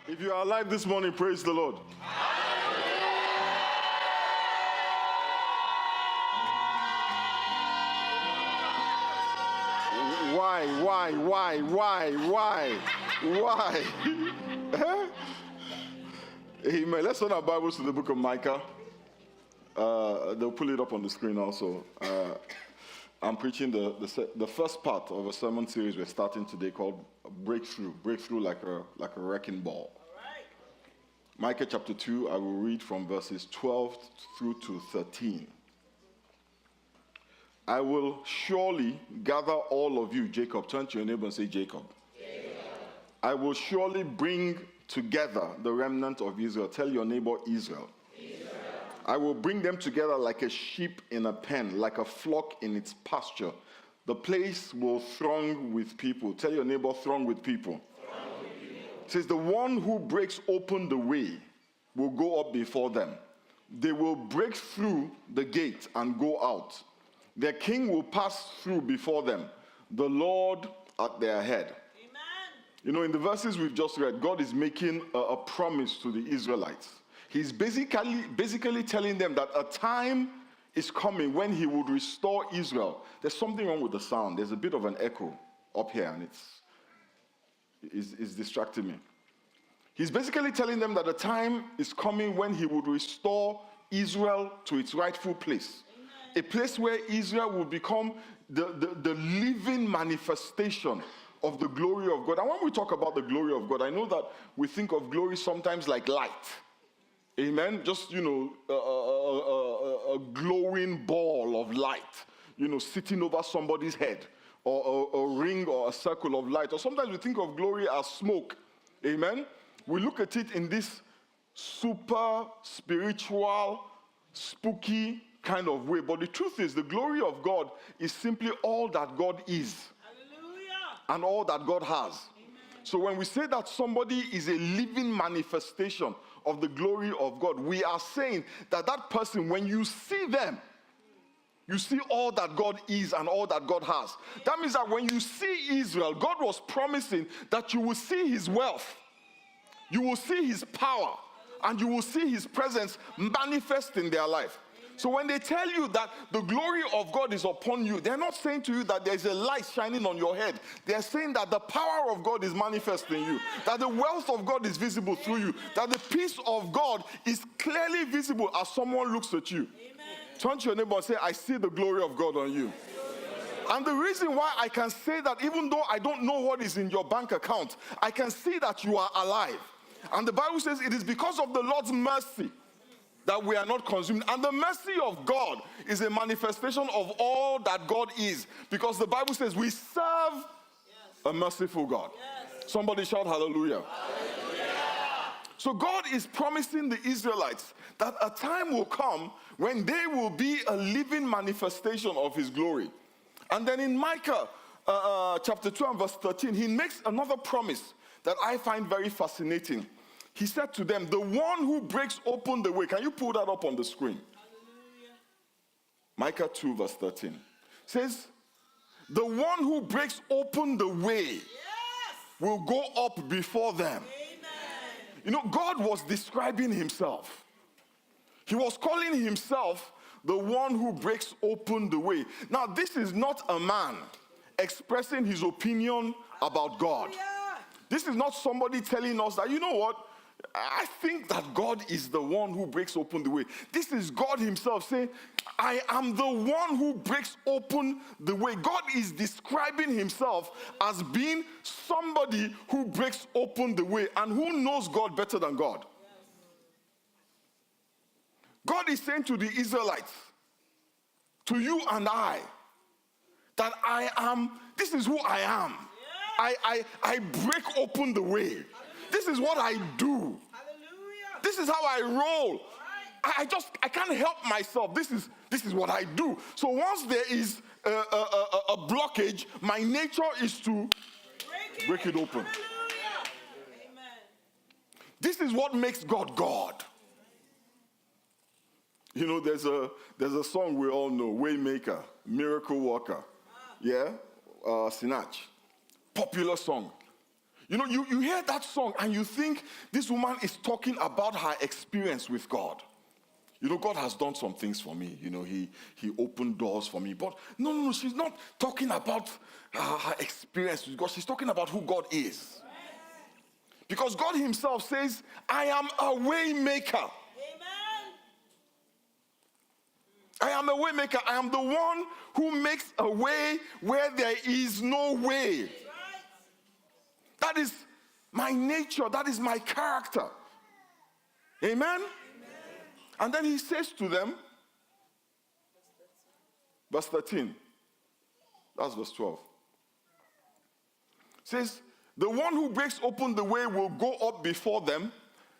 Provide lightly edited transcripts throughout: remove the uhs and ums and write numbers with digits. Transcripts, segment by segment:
If you are alive this morning, praise the Lord. Why? Amen. Let's turn our Bibles to the book of Micah. They'll pull it up on the screen also. I'm preaching the first part of a sermon series we're starting today called Breakthrough like a wrecking ball. Right. Micah chapter 2, I will read from verses 12 through to 13. I will surely gather all of you. Jacob, turn to your neighbor and say, Jacob. I will surely bring together the remnant of Israel. Tell your neighbor, Israel. I will bring them together like a sheep in a pen, like a flock in its pasture. The place will throng with people. Tell your neighbor, throng with people. It says, the one who breaks open the way will go up before them. They will break through the gate and go out. Their king will pass through before them, the Lord at their head. Amen. You know, in the verses we've just read, God is making a promise to the Israelites. He's basically telling them that a time is coming when he would restore Israel. There's something wrong with the sound. There's a bit of an echo up here, and it's distracting me. He's basically telling them that a time is coming when he would restore Israel to its rightful place. Amen. A place where Israel will become the living manifestation of the glory of God. And when we talk about the glory of God, I know that we think of glory sometimes like light. Amen. Just, a glowing ball of light, sitting over somebody's head, or a ring or a circle of light. Or sometimes we think of glory as smoke. Amen. We look at it in this super spiritual, spooky kind of way. But the truth is, the glory of God is simply all that God is. Hallelujah. And all that God has. Amen. So when we say that somebody is a living manifestation of the glory of God, we are saying that that person, when you see them, you see all that God is and all that God has. That means that when you see Israel, God was promising that you will see his wealth, you will see his power, and you will see his presence manifest in their life. So when they tell you that the glory of God is upon you, they're not saying to you that there's a light shining on your head. They're saying that the power of God is manifest in you, that the wealth of God is visible through you, that the peace of God is clearly visible as someone looks at you. Amen. Turn to your neighbor and say, I see the glory of God on you. And the reason why I can say that, even though I don't know what is in your bank account, I can see that you are alive. And the Bible says it is because of the Lord's mercy that we are not consumed. And the mercy of God is a manifestation of all that God is. Because the Bible says we serve a merciful God. Yes. Somebody shout hallelujah. Hallelujah. So God is promising the Israelites that a time will come when they will be a living manifestation of his glory. And then in Micah chapter 2 and verse 13, he makes another promise that I find very fascinating. He said to them, the one who breaks open the way. Can you pull that up on the screen? Hallelujah. Micah 2 verse 13 says, the one who breaks open the way, yes, will go up before them. Amen. God was describing himself. He was calling himself the one who breaks open the way. Now, this is not a man expressing his opinion about God. This is not somebody telling us that, you know what, I think that God is the one who breaks open the way. This is God himself saying, I am the one who breaks open the way. God is describing himself as being somebody who breaks open the way. And who knows God better than God? God is saying to the Israelites, to you and I, that I am, this is who I am. I break open the way. This is what I do. Hallelujah. This is how I roll. Right. I can't help myself. This is what I do. So once there is a blockage, my nature is to break it open. Amen. This is what makes God God. There's a song we all know, Waymaker, Miracle Worker. Yeah? Sinach. Popular song. You know, you hear that song and you think this woman is talking about her experience with God. You know, God has done some things for me. You know, he opened doors for me. But no, she's not talking about her experience with God. She's talking about who God is. Because God himself says, I am a way maker. I am a way maker. I am the one who makes a way where there is no way. That is my nature. That is my character. Amen? And then he says to them, verse 13, that's verse 12, says, the one who breaks open the way will go up before them.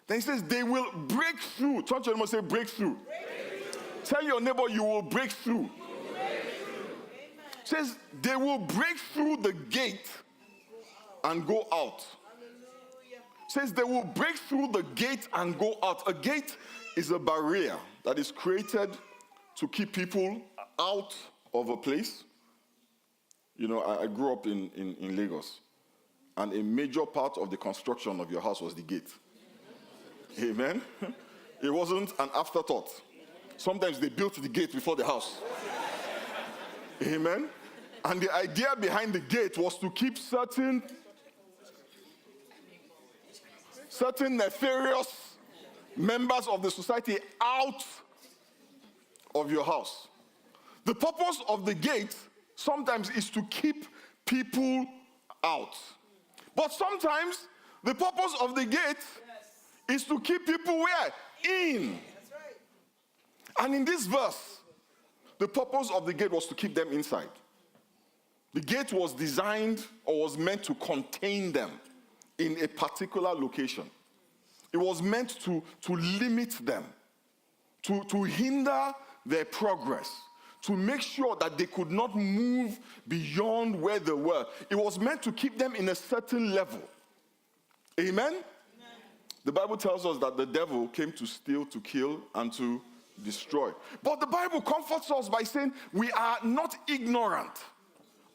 Then he says, they will break through. Turn to them, say, break through. Tell your neighbor, you will break through. Says, they will break through the gate and go out. Says, they will break through the gate and go out. A gate is a barrier that is created to keep people out of a place. You know, I grew up in Lagos, and a major part of the construction of your house was the gate. Amen? It wasn't an afterthought. Sometimes they built the gate before the house. Amen? And the idea behind the gate was to keep certain nefarious members of the society out of your house. The purpose of the gate sometimes is to keep people out. But sometimes the purpose of the gate is to keep people where? In. And in this verse, the purpose of the gate was to keep them inside. The gate was designed or was meant to contain them in a particular location. It was meant to limit them, to hinder their progress, to make sure that they could not move beyond where they were. It was meant to keep them in a certain level. Amen? The Bible tells us that the devil came to steal, to kill, and to destroy. But the Bible comforts us by saying we are not ignorant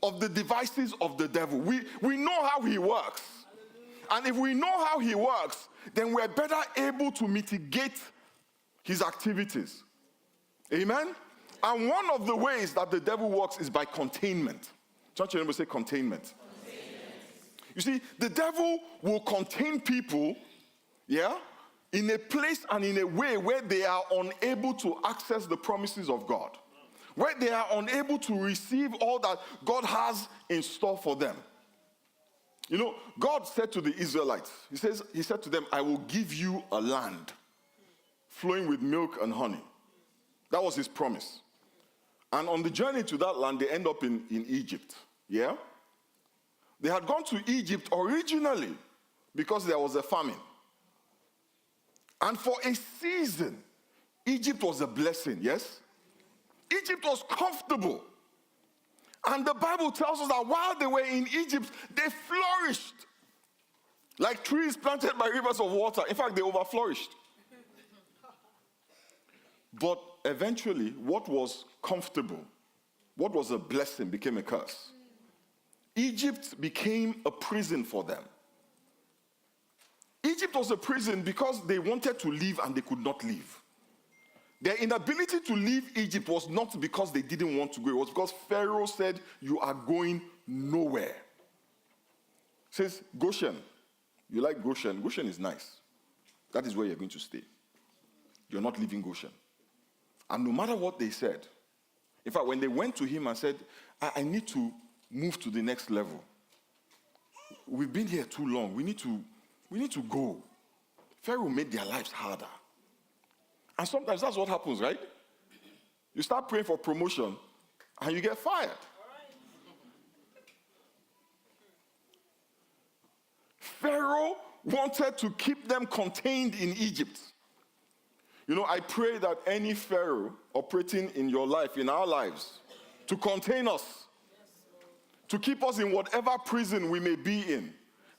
of the devices of the devil. We know how he works. And if we know how he works, then we're better able to mitigate his activities. Amen? And one of the ways that the devil works is by containment. Church, you say containment. You see, the devil will contain people, in a place and in a way where they are unable to access the promises of God, where they are unable to receive all that God has in store for them. You know, God said to the Israelites, he said to them, I will give you a land flowing with milk and honey. That was his promise. And on the journey to that land, they end up in Egypt. Yeah? They had gone to Egypt originally because there was a famine. And for a season, Egypt was a blessing, yes? Egypt was comfortable. And the Bible tells us that while they were in Egypt, they flourished like trees planted by rivers of water. In fact, they overflourished. But eventually, what was comfortable, what was a blessing, became a curse. Egypt became a prison for them. Egypt was a prison because they wanted to leave and they could not leave. Their inability to leave Egypt was not because they didn't want to go. It was because Pharaoh said, you are going nowhere. It says, Goshen. You like Goshen? Goshen is nice. That is where you're going to stay. You're not leaving Goshen. And no matter what they said, in fact, when they went to him and said, I need to move to the next level. We've been here too long. We need to go. Pharaoh made their lives harder. And sometimes that's what happens, right? You start praying for promotion and you get fired. Pharaoh wanted to keep them contained in Egypt. You know, I pray that any Pharaoh operating in your life, in our lives, to contain us, to keep us in whatever prison we may be in,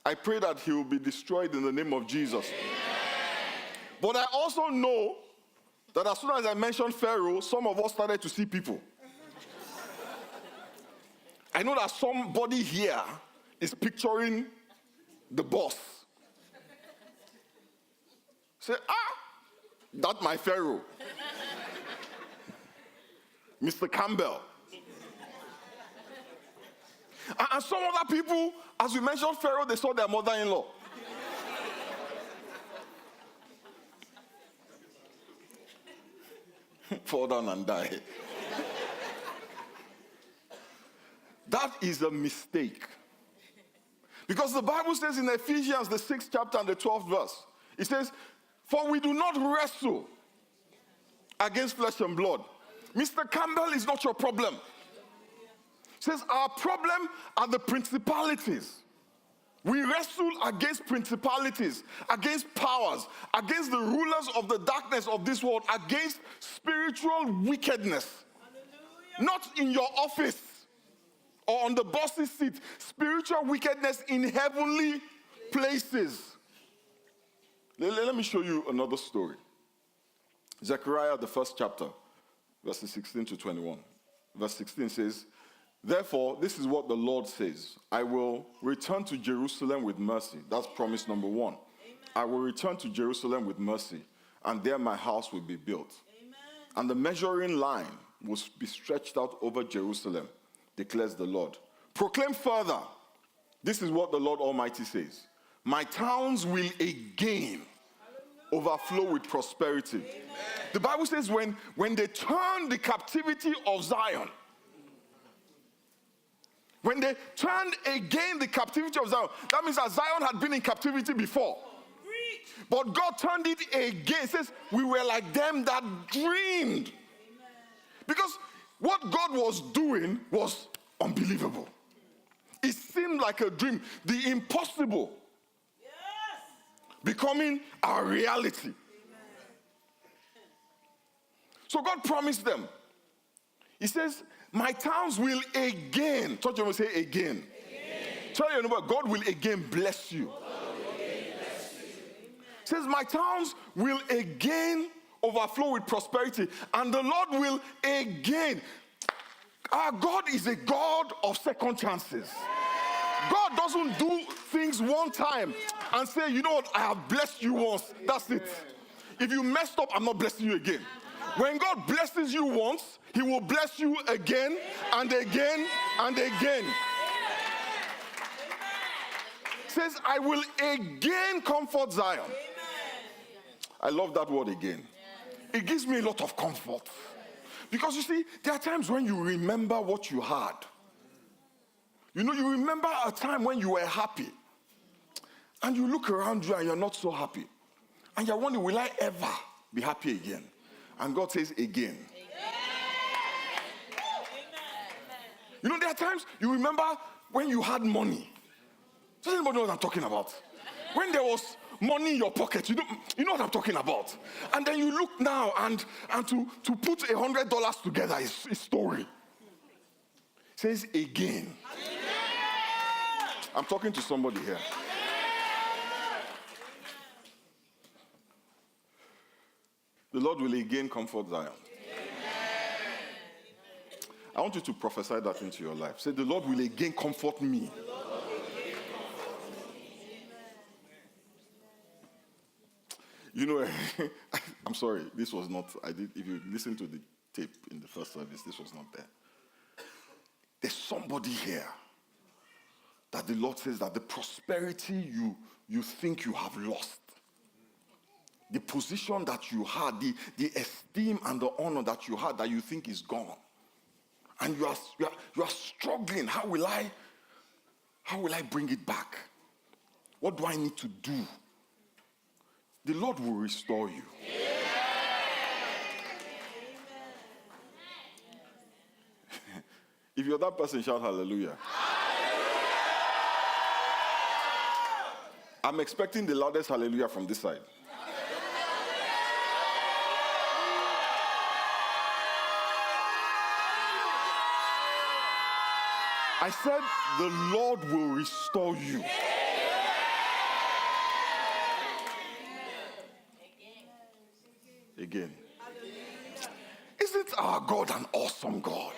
I pray that he will be destroyed in the name of Jesus. But I also know that as soon as I mentioned Pharaoh, some of us started to see people. I know that somebody here is picturing the boss. Say, that's my Pharaoh. Mr. Campbell. And some other people, as we mentioned Pharaoh, they saw their mother-in-law. Fall down and die. That is a mistake. Because the Bible says in Ephesians, the 6th chapter and the 12th verse, it says, for we do not wrestle against flesh and blood. Mr. Campbell is not your problem. It says our problem are the principalities. We wrestle against principalities, against powers, against the rulers of the darkness of this world, against spiritual wickedness. Hallelujah. Not in your office or on the boss's seat, spiritual wickedness in heavenly places. Let me show you another story. Zechariah, the 1st chapter, verses 16 to 21. Verse 16 says, therefore, this is what the Lord says. I will return to Jerusalem with mercy. That's promise number 1. Amen. I will return to Jerusalem with mercy, and there my house will be built. Amen. And the measuring line will be stretched out over Jerusalem, declares the Lord. Proclaim further. This is what the Lord Almighty says. My towns will again overflow with prosperity. Amen. The Bible says when they turn the captivity of Zion, when they turned again the captivity of Zion, that means that Zion had been in captivity before. But God turned it again. It says, we were like them that dreamed. Because what God was doing was unbelievable. It seemed like a dream. The impossible becoming a reality. So God promised them. He says, my towns will again, touch your say again. Tell your neighbor, God will again bless you. Says, my towns will again overflow with prosperity, and the Lord will again. Our God is a God of second chances. God doesn't do things one time and say, you know what, I have blessed you once. That's it. If you messed up, I'm not blessing you again. When God blesses you once, he will bless you again and again and again. Says, I will again comfort Zion. I love that word again. It gives me a lot of comfort. Because you see, there are times when you remember what you had. You know, you remember a time when you were happy. And you look around you and you're not so happy. And you're wondering, will I ever be happy again? And God says, again. You know, there are times you remember when you had money. Does anybody know what I'm talking about? When there was money in your pocket, you know what I'm talking about. And then you look now and to put $100 together is a story. It says again. I'm talking to somebody here. The Lord will again comfort Zion. I want you to prophesy that into your life. Say, the Lord will again comfort me. You know, I'm sorry, this was not, if you listen to the tape in the first service, this was not there. There's somebody here that the Lord says that the prosperity you think you have lost, the position that you had, the esteem and the honor that you had that you think is gone. And you are struggling. How will I bring it back? What do I need to do? The Lord will restore you. If you're that person, shout hallelujah. I'm expecting the loudest hallelujah from this side. I said the Lord will restore you. Again. Isn't our God an awesome God?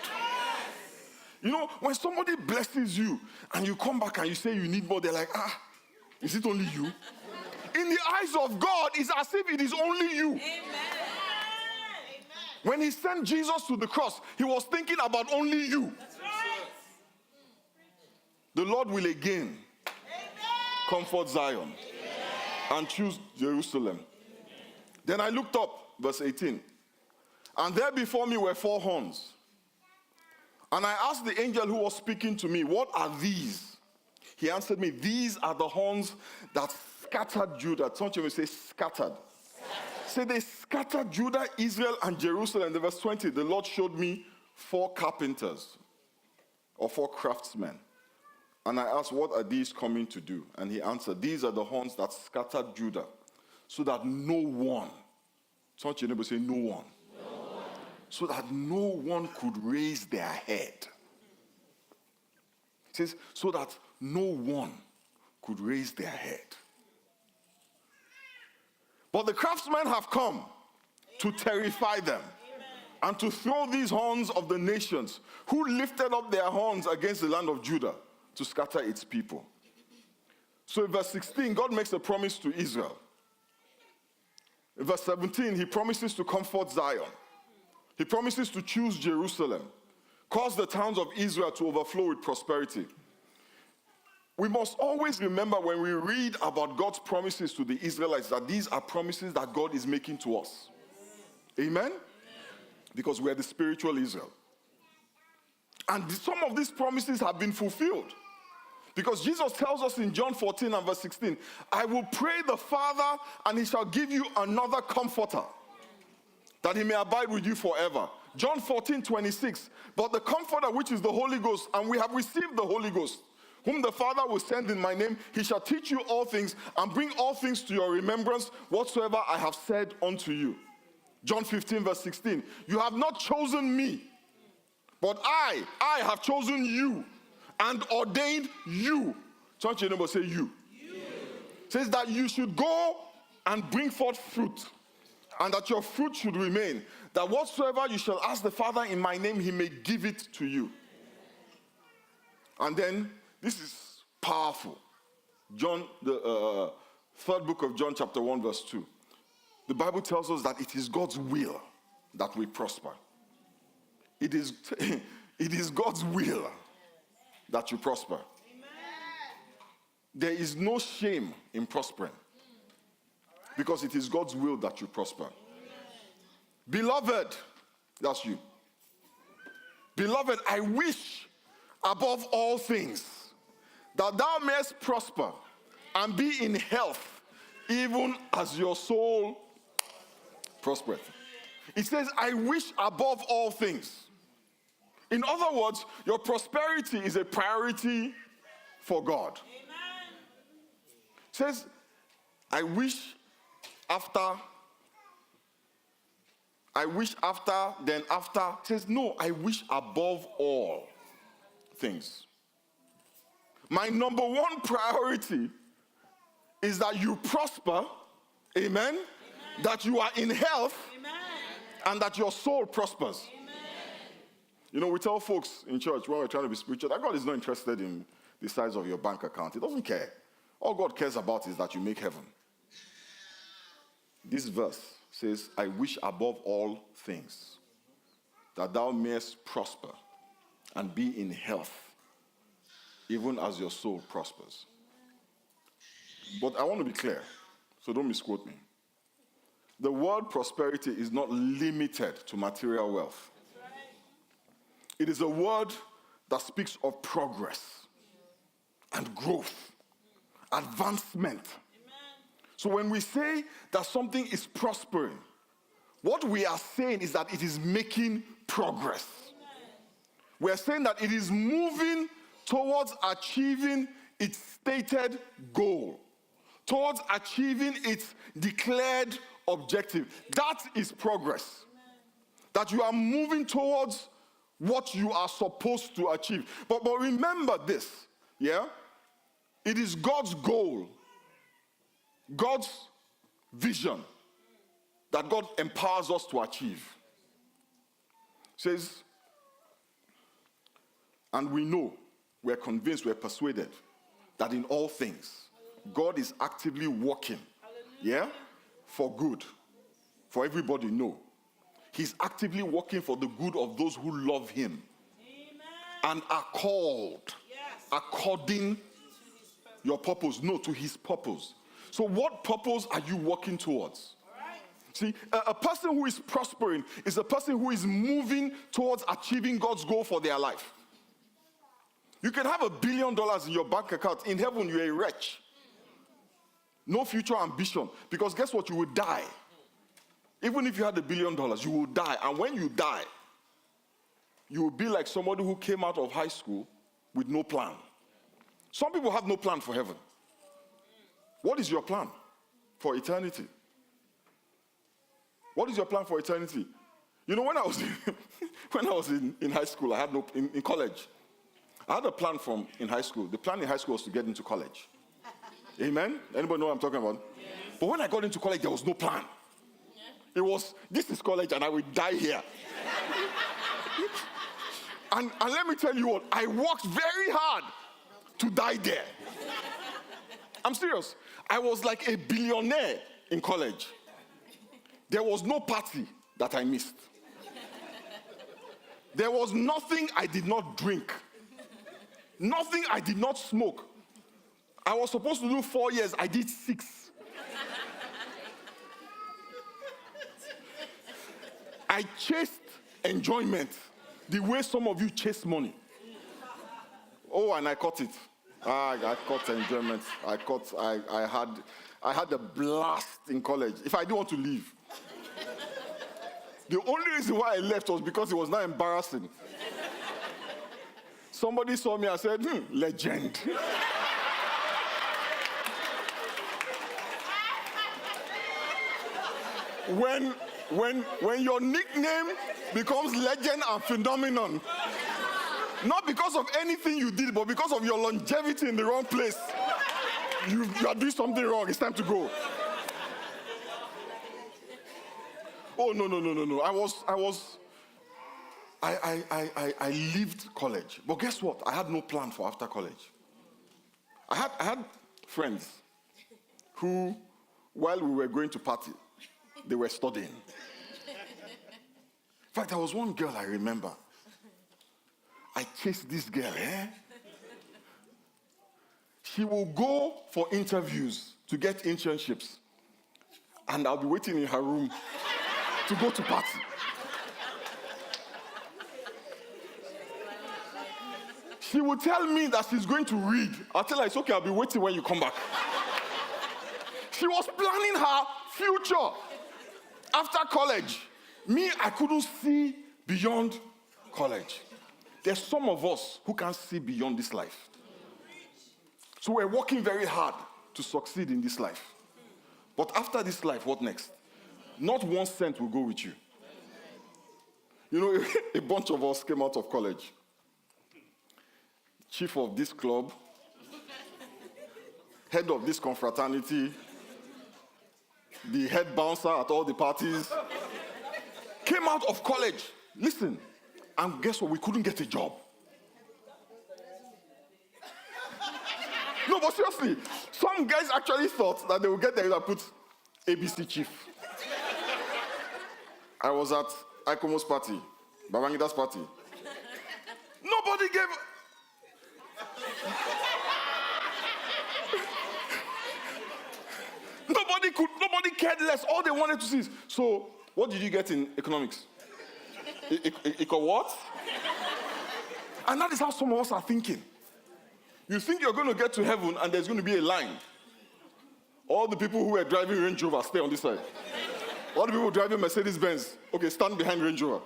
You know, when somebody blesses you and you come back and you say you need more, they're like, Is it only you? In the eyes of God, it's as if it is only you. Amen. When he sent Jesus to the cross, he was thinking about only you. That's right. The Lord will again comfort Zion and choose Jerusalem. Then I looked up, verse 18. And there before me were 4 horns. And I asked the angel who was speaking to me, what are these? He answered me, these are the horns that scattered Judah. Don't you say scattered? Say they scattered Judah, Israel, and Jerusalem. In verse 20, the Lord showed me 4 carpenters or 4 craftsmen. And I asked, what are these coming to do? And he answered, these are the horns that scattered Judah, so that no one, don't your neighbor say no one, so that no one could raise their head. It says, so that no one could raise their head. But the craftsmen have come to terrify them and to throw these horns of the nations who lifted up their horns against the land of Judah to scatter its people. So in verse 16, God makes a promise to Israel. In verse 17, he promises to comfort Zion. He promises to choose Jerusalem, cause the towns of Israel to overflow with prosperity. We must always remember when we read about God's promises to the Israelites that these are promises that God is making to us. Amen? Because we are the spiritual Israel. And some of these promises have been fulfilled. Because Jesus tells us in John 14 and verse 16, I will pray the Father and he shall give you another comforter, that he may abide with you forever. John 14:26, but the comforter which is the Holy Ghost, and we have received the Holy Ghost, whom the Father will send in my name, he shall teach you all things and bring all things to your remembrance whatsoever I have said unto you. John 15 verse 16, you have not chosen me, but I have chosen you and ordained you. Touch your neighbor, say you. Says that you should go and bring forth fruit, and that your fruit should remain, that whatsoever you shall ask the Father in my name, he may give it to you. And then, this is powerful. John, the third book of John, chapter 1, verse 2. The Bible tells us that it is God's will that we prosper. It is God's will that you prosper. Amen. There is no shame in prospering, because it is God's will that you prosper. Amen. Beloved, that's you. Beloved, I wish above all things that thou mayest prosper and be in health, even as your soul prospereth. It says, I wish above all things. In other words, your prosperity is a priority for God. Amen. It says, I wish after, then after. It says, no, I wish above all things. My number one priority is that you prosper, amen, that you are in health, amen, and that your soul prospers. Amen. You know, we tell folks in church when we're trying to be spiritual that God is not interested in the size of your bank account. He doesn't care. All God cares about is that you make heaven. This verse says, I wish above all things that thou mayest prosper and be in health, even as your soul prospers. But I want to be clear, so don't misquote me. The word prosperity is not limited to material wealth. It is a word that speaks of progress and growth, advancement. So when we say that something is prospering, what we are saying is that it is making progress. We are saying that it is moving towards achieving its stated goal, towards achieving its declared objective. That is progress. That you are moving towards what you are supposed to achieve. But remember this, yeah? It is God's goal, God's vision that God empowers us to achieve. It says, and we know, we're convinced, we're persuaded that in all things God is actively working, yeah, for good, for everybody. No, he's actively working for the good of those who love him. Amen. And are called, yes, according your purpose. No, to his purpose. So what purpose are you working towards? Right. See, a person who is prospering is a person who is moving towards achieving God's goal for their life. You can have $1 billion in your bank account. In heaven, you're a wretch. No future ambition. Because guess what? You will die. Even if you had $1 billion, you will die. And when you die, you will be like somebody who came out of high school with no plan. Some people have no plan for heaven. What is your plan for eternity? What is your plan for eternity? You know, when I was in high school, I had no, in college, I had a plan in high school. The plan in high school was to get into college. Amen? Anybody know what I'm talking about? Yes. But when I got into college, there was no plan. It was, this is college and I will die here. and let me tell you what, I worked very hard to die there. I'm serious. I was like a billionaire in college. There was no party that I missed. There was nothing I did not drink. Nothing I did not smoke. I was supposed to do 4 years, I did 6. I chased enjoyment the way some of you chase money. Oh, and I caught it. I caught enjoyment. I had a blast in college. If I didn't want to leave. The only reason why I left was because it was not embarrassing. Somebody saw me and said, legend. When your nickname becomes legend and phenomenon, not because of anything you did, but because of your longevity in the wrong place, you are doing something wrong. It's time to go. Oh, no. I lived college. But guess what? I had no plan for after college. I had friends who, while we were going to party, they were studying. In fact, there was one girl I remember. I chased this girl, She will go for interviews to get internships. And I'll be waiting in her room to go to party. She will tell me that she's going to read. I'll tell her, it's okay, I'll be waiting when you come back. She was planning her future after college. Me, I couldn't see beyond college. There's some of us who can't see beyond this life. So we're working very hard to succeed in this life. But after this life, what next? Not 1 cent will go with you. You know, a bunch of us came out of college. Chief of this club, head of this confraternity, the head bouncer at all the parties, came out of college. Listen, and guess what? We couldn't get a job. No, but seriously, some guys actually thought that they would get there and put ABC chief. I was at Ikomo's party, Babangida's party. Nobody gave... Nobody cared less. All they wanted to see is, so, what did you get in economics? What? And that is how some of us are thinking. You think you're going to get to heaven and there's going to be a line. All the people who were driving Range Rover, stay on this side. All the people driving Mercedes-Benz, okay, stand behind Range Rover.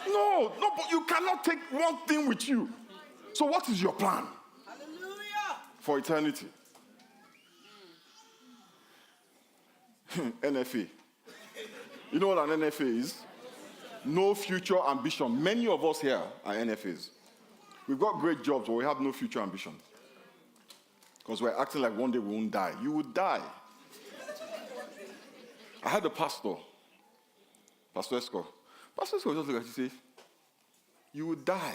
No, but you cannot take one thing with you. So what is your plan? Hallelujah. For eternity? NFA. You know what an NFA is? No future ambition. Many of us here are NFAs. We've got great jobs, but we have no future ambition. Because we're acting like one day we won't die. You would die. I had a pastor, Pastor Esco. Pastor Esco just looked at me and said, you would die.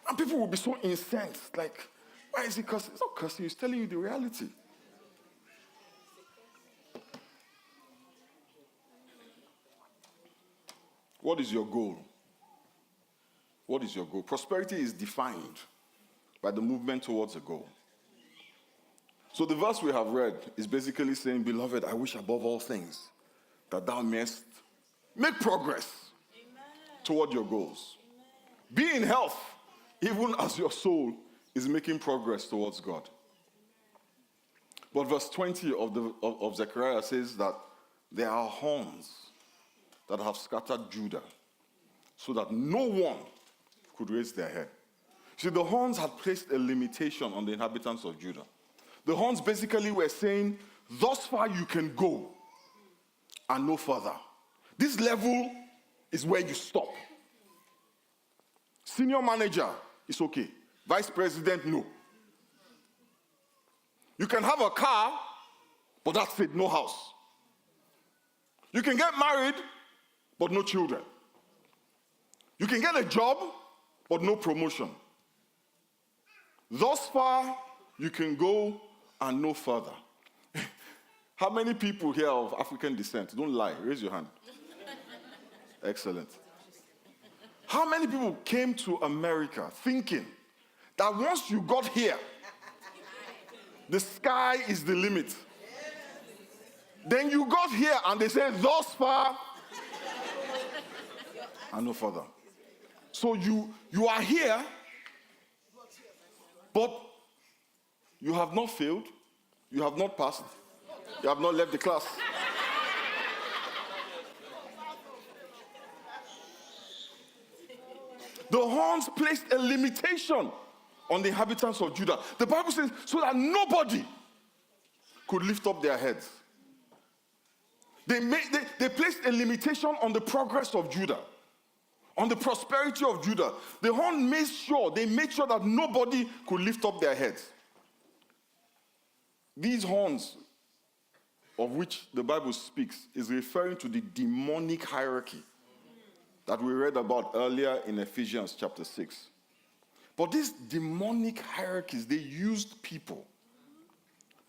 And people will be so incensed, like, Why is he cursing? It's not cursing, he's telling you the reality. What is your goal? What is your goal? Prosperity is defined by the movement towards a goal. So the verse we have read is basically saying, beloved, I wish above all things that thou mayest make progress toward your goals. Be in health, even as your soul is making progress towards God. But verse 20 of Zechariah says that there are horns that have scattered Judah, so that no one could raise their head. See, the horns had placed a limitation on the inhabitants of Judah. The horns basically were saying, thus far you can go, and no further. This level is where you stop. Senior manager is okay. Vice president, no. You can have a car, but that's it, no house. You can get married, but no children. You can get a job, but no promotion. Thus far, you can go and no further. How many people here of African descent? Don't lie, raise your hand. Excellent. How many people came to America thinking that once you got here, the sky is the limit? Then you got here and they said, thus far, and no further. So you are here, but you have not failed, you have not passed, you have not left the class. The horns placed a limitation on the inhabitants of Judah. The Bible says, so that nobody could lift up their heads. They placed a limitation on the progress of Judah, on the prosperity of Judah. The horn made sure that nobody could lift up their heads. These horns, of which the Bible speaks, is referring to the demonic hierarchy that we read about earlier in Ephesians chapter 6. But these demonic hierarchies, they used people.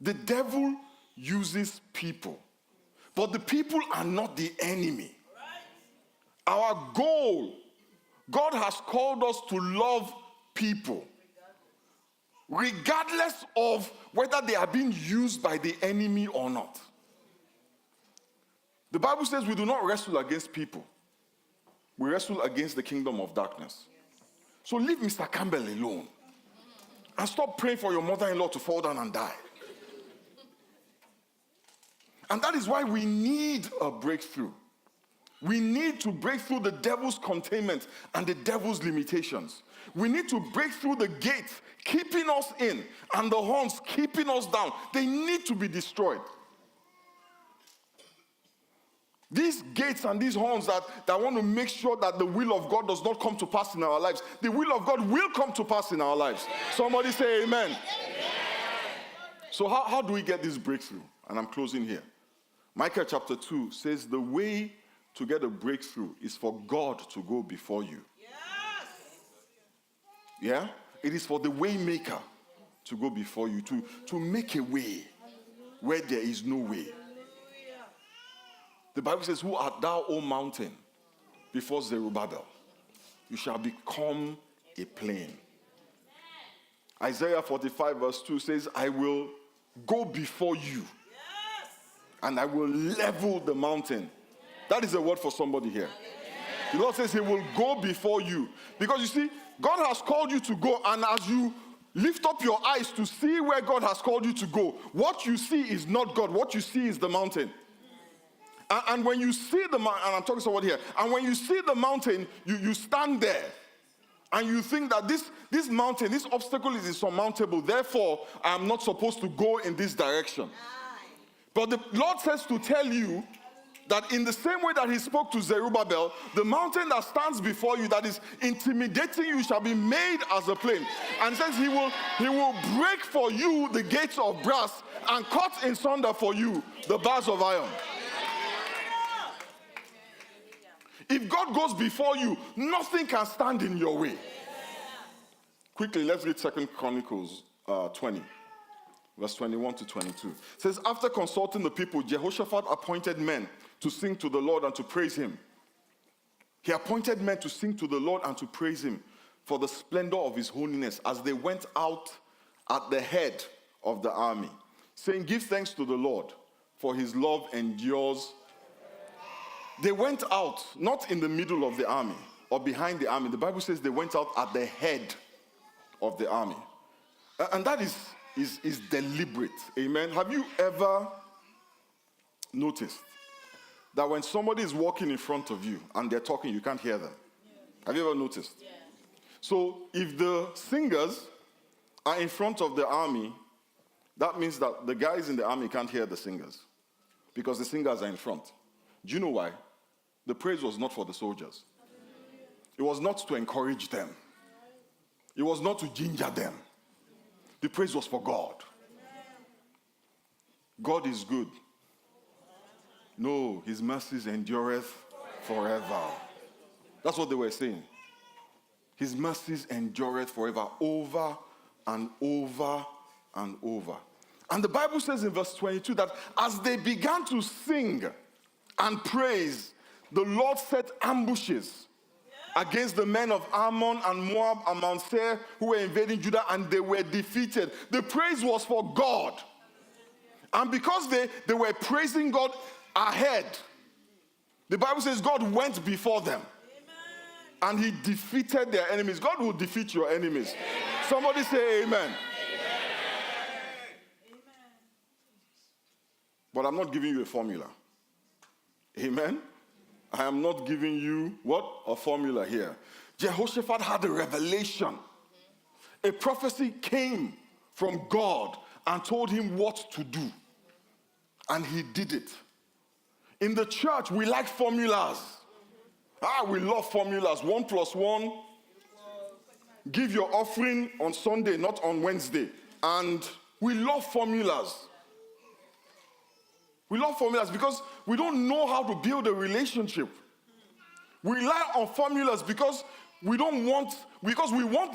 The devil uses people. But the people are not the enemy. Our goal, God has called us to love people, regardless of whether they are being used by the enemy or not. The Bible says we do not wrestle against people. We wrestle against the kingdom of darkness. So leave Mr. Campbell alone. And stop praying for your mother-in-law to fall down and die. And that is why we need a breakthrough. We need to break through the devil's containment and the devil's limitations. We need to break through the gates keeping us in and the horns keeping us down. They need to be destroyed. These gates and these horns that want to make sure that the will of God does not come to pass in our lives, the will of God will come to pass in our lives. Somebody say amen. Amen. So how do we get this breakthrough? And I'm closing here. Micah chapter 2 says the way to get a breakthrough is for God to go before you. Yes. Yeah? It is for the way maker to go before you, to make a way where there is no way. The Bible says, who art thou, O mountain, before Zerubbabel? You shall become a plain. Isaiah 45 verse 2 says, I will go before you, and I will level the mountain. That is a word for somebody here. The Lord says he will go before you. Because you see, God has called you to go, and as you lift up your eyes to see where God has called you to go, what you see is not God. What you see is the mountain. And when you see the mountain, and I'm talking to somebody here, and when you see the mountain, you stand there, and you think that this mountain, this obstacle is insurmountable, therefore I'm not supposed to go in this direction. But the Lord says to tell you that in the same way that he spoke to Zerubbabel, the mountain that stands before you that is intimidating you shall be made as a plain. And says he will break for you the gates of brass and cut in sunder for you the bars of iron. If God goes before you, nothing can stand in your way. Quickly, let's read 2 Chronicles 20. Verse 21 to 22. It says, after consulting the people, Jehoshaphat appointed men to sing to the Lord and to praise him. He appointed men to sing to the Lord and to praise him for the splendor of his holiness as they went out at the head of the army, saying, give thanks to the Lord, for his love endures. They went out, not in the middle of the army or behind the army. The Bible says they went out at the head of the army. And that is deliberate. Amen. Have you ever noticed that when somebody is walking in front of you and they're talking, you can't hear them? Yeah. Have you ever noticed? Yeah. So if the singers are in front of the army, that means that the guys in the army can't hear the singers because the singers are in front. Do you know why? The praise was not for the soldiers. It was not to encourage them. It was not to ginger them. The praise was for God. God is good. No, his mercies endureth forever. That's what they were saying. His mercies endureth forever, over and over and over. And the Bible says in verse 22 that as they began to sing and praise, the Lord set ambushes against the men of Ammon and Moab and Mount Seir who were invading Judah, and they were defeated. The praise was for God. And because they were praising God ahead, the Bible says God went before them. Amen. And he defeated their enemies. God will defeat your enemies. Amen. Somebody say amen. Amen. But I'm not giving you a formula. Amen. I am not giving you what? A formula here. Jehoshaphat had a revelation. A prophecy came from God and told him what to do. And he did it. In the church, we like formulas. We love formulas. 1 + 1. Give your offering on Sunday, not on Wednesday. And we love formulas. We love formulas because we don't know how to build a relationship. We rely on formulas because we want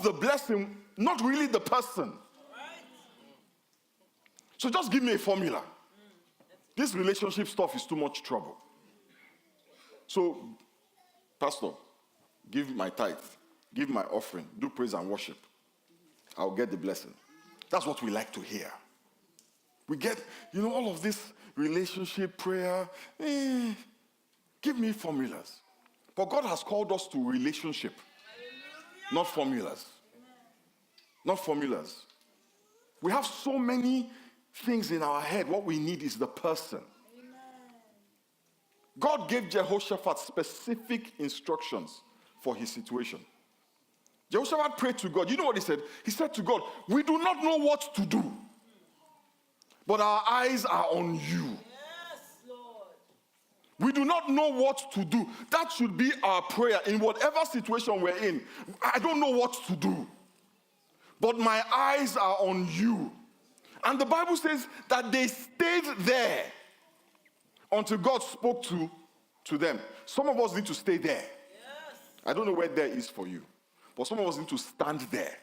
the blessing, not really the person. So just give me a formula. This relationship stuff is too much trouble. So, Pastor, give my tithe, give my offering, do praise and worship. I'll get the blessing. That's what we like to hear. We get, all of this relationship, prayer. Give me formulas. But God has called us to relationship, not formulas. Not formulas. We have so many things in our head. What we need is the person. God gave Jehoshaphat specific instructions for his situation. Jehoshaphat prayed to God. You know what he said? He said to God, we do not know what to do, but our eyes are on you. Yes, Lord. We do not know what to do. That should be our prayer in whatever situation we're in. I don't know what to do, but my eyes are on you. And the Bible says that they stayed there until God spoke to them. Some of us need to stay there. Yes. I don't know where there is for you, but some of us need to stand there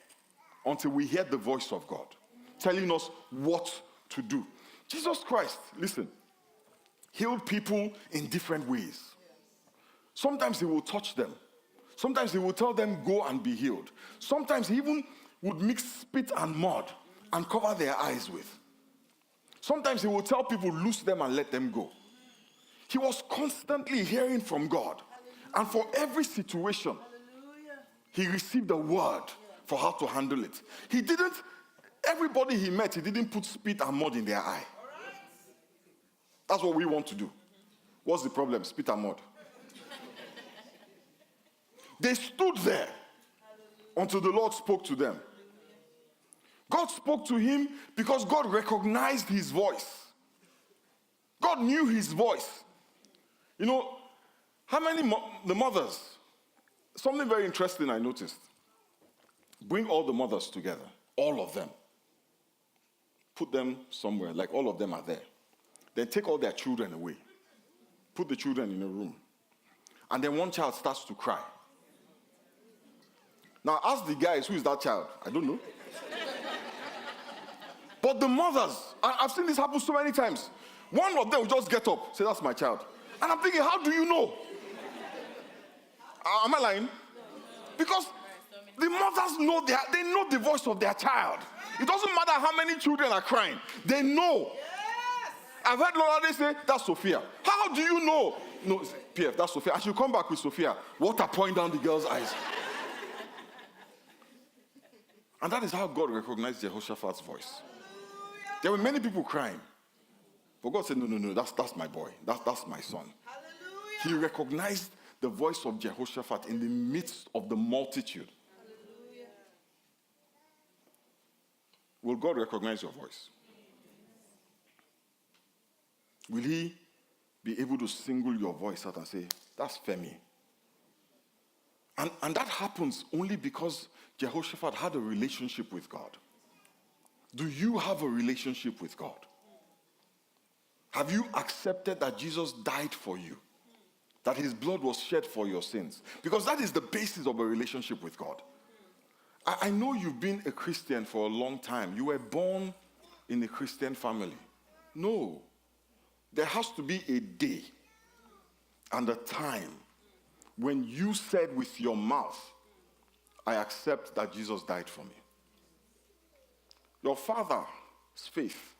until we hear the voice of God telling us what to do. Jesus Christ, listen, healed people in different ways. Sometimes he will touch them. Sometimes he will tell them, go and be healed. Sometimes he even would mix spit and mud and cover their eyes with. Sometimes he will tell people, loose them and let them go. He was constantly hearing from God. And for every situation, he received a word for how to handle it. Everybody he met, he didn't put spit and mud in their eye. That's what we want to do. What's the problem? Spit and mud. They stood there until the Lord spoke to them. God spoke to him because God recognized his voice. God knew his voice. How many the mothers? Something very interesting I noticed. Bring all the mothers together, all of them. Put them somewhere, like all of them are there. Then take all their children away. Put the children in a room. And then one child starts to cry. Now ask the guys, who is that child? I don't know. But the mothers, I've seen this happen so many times. One of them will just get up, say, that's my child. And I'm thinking, how do you know? Am I lying? Because the mothers know they know the voice of their child. It doesn't matter how many children are crying. They know. Yes. I've heard Lorade say, that's Sophia. How do you know? No, PF, that's Sophia. I should come back with Sophia. Water pouring down the girl's eyes. And that is how God recognized Jehoshaphat's voice. There were many people crying. But God said, no, that's my boy. That's my son. Hallelujah. He recognized the voice of Jehoshaphat in the midst of the multitude. Hallelujah. Will God recognize your voice? Will he be able to single your voice out and say, that's Femi? And that happens only because Jehoshaphat had a relationship with God. Do you have a relationship with God? Have you accepted that Jesus died for you? That his blood was shed for your sins? Because that is the basis of a relationship with God. I know you've been a Christian for a long time. You were born in a Christian family. No. There has to be a day and a time when you said with your mouth, I accept that Jesus died for me. Your father's faith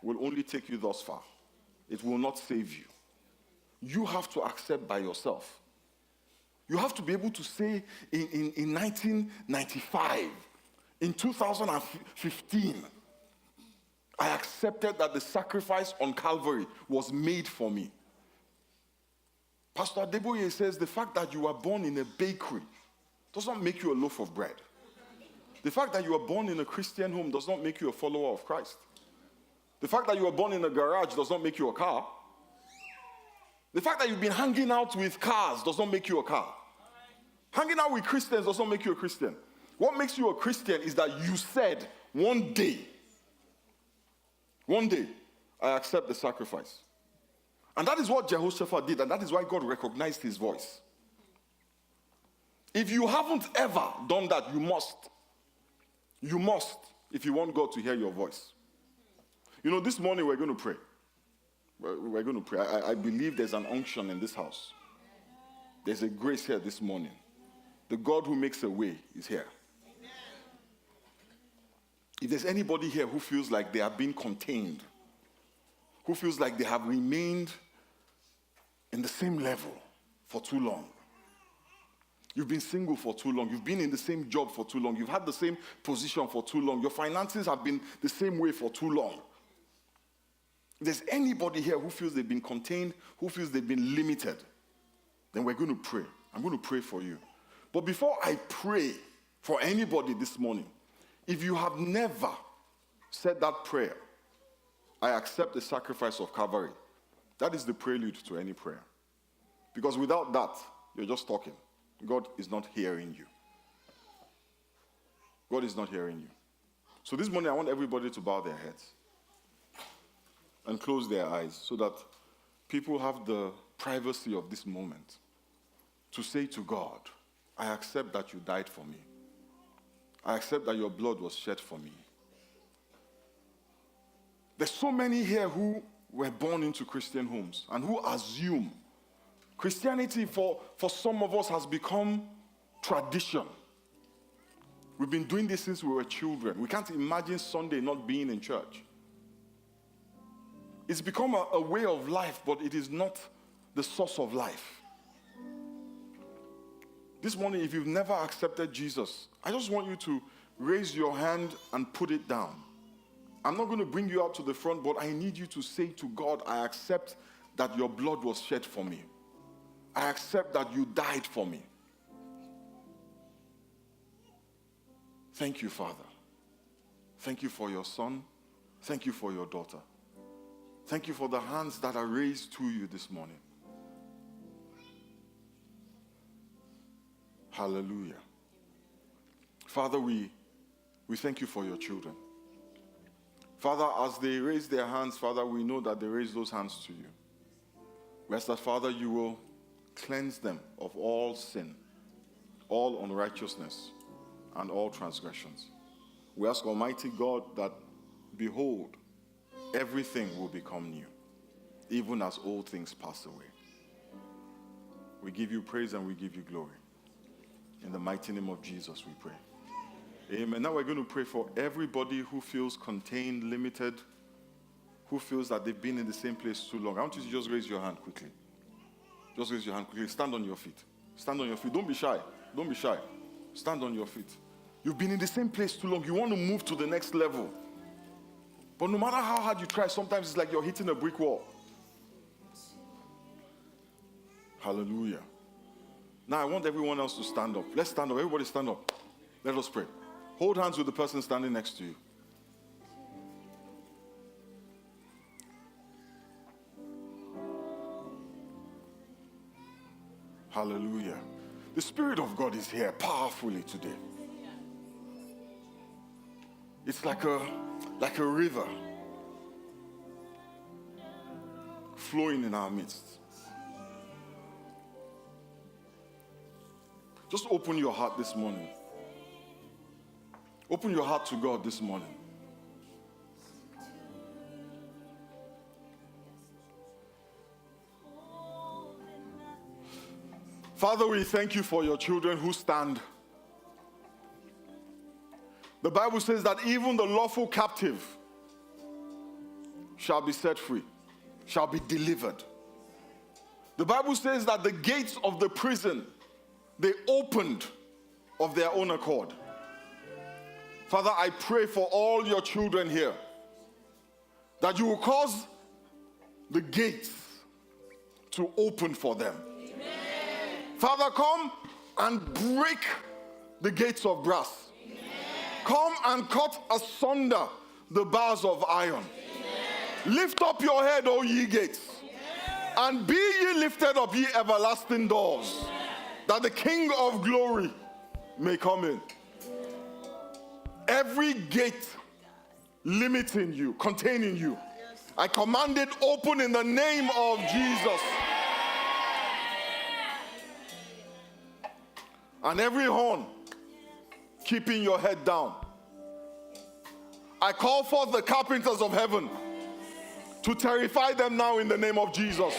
will only take you thus far. It will not save you. You have to accept by yourself. You have to be able to say in 1995, in 2015, I accepted that the sacrifice on Calvary was made for me. Pastor Adeboye says the fact that you were born in a bakery does not make you a loaf of bread. The fact that you were born in a Christian home does not make you a follower of Christ. The fact that you were born in a garage does not make you a car. The fact that you've been hanging out with cars does not make you a car. Hanging out with Christians does not make you a Christian. What makes you a Christian is that you said, one day, I accept the sacrifice. And that is what Jehoshaphat did, and that is why God recognized his voice. If you haven't ever done that, you must. You must, if you want God to hear your voice. You know, this morning we're going to pray. We're going to pray. I believe there's an unction in this house. There's a grace here this morning. The God who makes a way is here. If there's anybody here who feels like they are being contained, who feels like they have remained in the same level for too long, you've been single for too long, you've been in the same job for too long, you've had the same position for too long, your finances have been the same way for too long. If there's anybody here who feels they've been contained, who feels they've been limited, then we're going to pray. I'm going to pray for you. But before I pray for anybody this morning, if you have never said that prayer, I accept the sacrifice of Calvary, that is the prelude to any prayer. Because without that, you're just talking. God is not hearing you. God is not hearing you. So this morning, I want everybody to bow their heads and close their eyes so that people have the privacy of this moment to say to God, I accept that you died for me. I accept that your blood was shed for me. There's so many here who were born into Christian homes and who assume Christianity for some of us has become tradition. We've been doing this since we were children. We can't imagine Sunday not being in church. It's become a way of life, but it is not the source of life. This morning, if you've never accepted Jesus, I just want you to raise your hand and put it down. I'm not going to bring you out to the front, but I need you to say to God, I accept that your blood was shed for me. I accept that you died for me. Thank you, Father. Thank you for your son. Thank you for your daughter. Thank you for the hands that are raised to you this morning. Hallelujah. Father, we thank you for your children. Father, as they raise their hands, Father, we know that they raise those hands to you. We ask that, Father, you will cleanse them of all sin, all unrighteousness, and all transgressions. We ask, Almighty God, that behold, everything will become new, even as old things pass away. We give you praise and we give you glory. In the mighty name of Jesus, we pray. Amen. Now we're going to pray for everybody who feels contained, limited, who feels that they've been in the same place too long. I want you to just raise your hand quickly. Just raise your hand quickly. Stand on your feet. Stand on your feet. Don't be shy. Don't be shy. Stand on your feet. You've been in the same place too long. You want to move to the next level. But no matter how hard you try, sometimes it's like you're hitting a brick wall. Hallelujah. Now I want everyone else to stand up. Let's stand up. Everybody stand up. Let us pray. Hold hands with the person standing next to you. Hallelujah. The Spirit of God is here powerfully today. It's like a river flowing in our midst. Just open your heart this morning. Open your heart to God this morning. Father, we thank you for your children who stand. The Bible says that even the lawful captive shall be set free, shall be delivered. The Bible says that the gates of the prison, they opened of their own accord. Father, I pray for all your children here that you will cause the gates to open for them. Amen. Father, come and break the gates of brass. Amen. Come and cut asunder the bars of iron. Amen. Lift up your head, O ye gates, and be ye lifted up, ye everlasting doors, that the King of glory may come in. Every gate limiting you, containing you, I command it open in the name of Jesus. And every horn keeping your head down, I call forth the carpenters of heaven to terrify them now in the name of Jesus.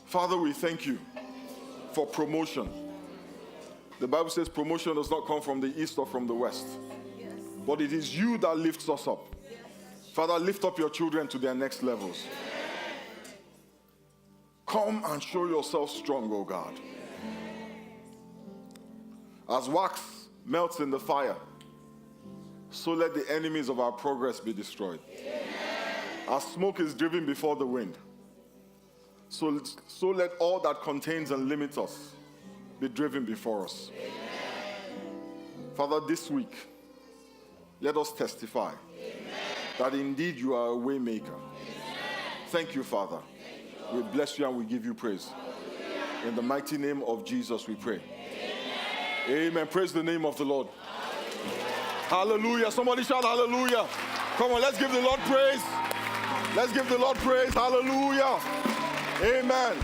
Father, we thank you for promotion. The Bible says promotion does not come from the east or from the west, but it is you that lifts us up. Father, lift up your children to their next levels. Come and show yourself strong, O God. As wax melts in the fire, so let the enemies of our progress be destroyed. As smoke is driven before the wind, so let all that contains and limits us be driven before us. Father, this week, let us testify that indeed you are a way maker. Thank you, Father. We bless you and we give you praise. In the mighty name of Jesus we pray. Amen. Praise the name of the Lord. Hallelujah. Somebody shout hallelujah. Come on, let's give the Lord praise. Let's give the Lord praise. Hallelujah. Amen.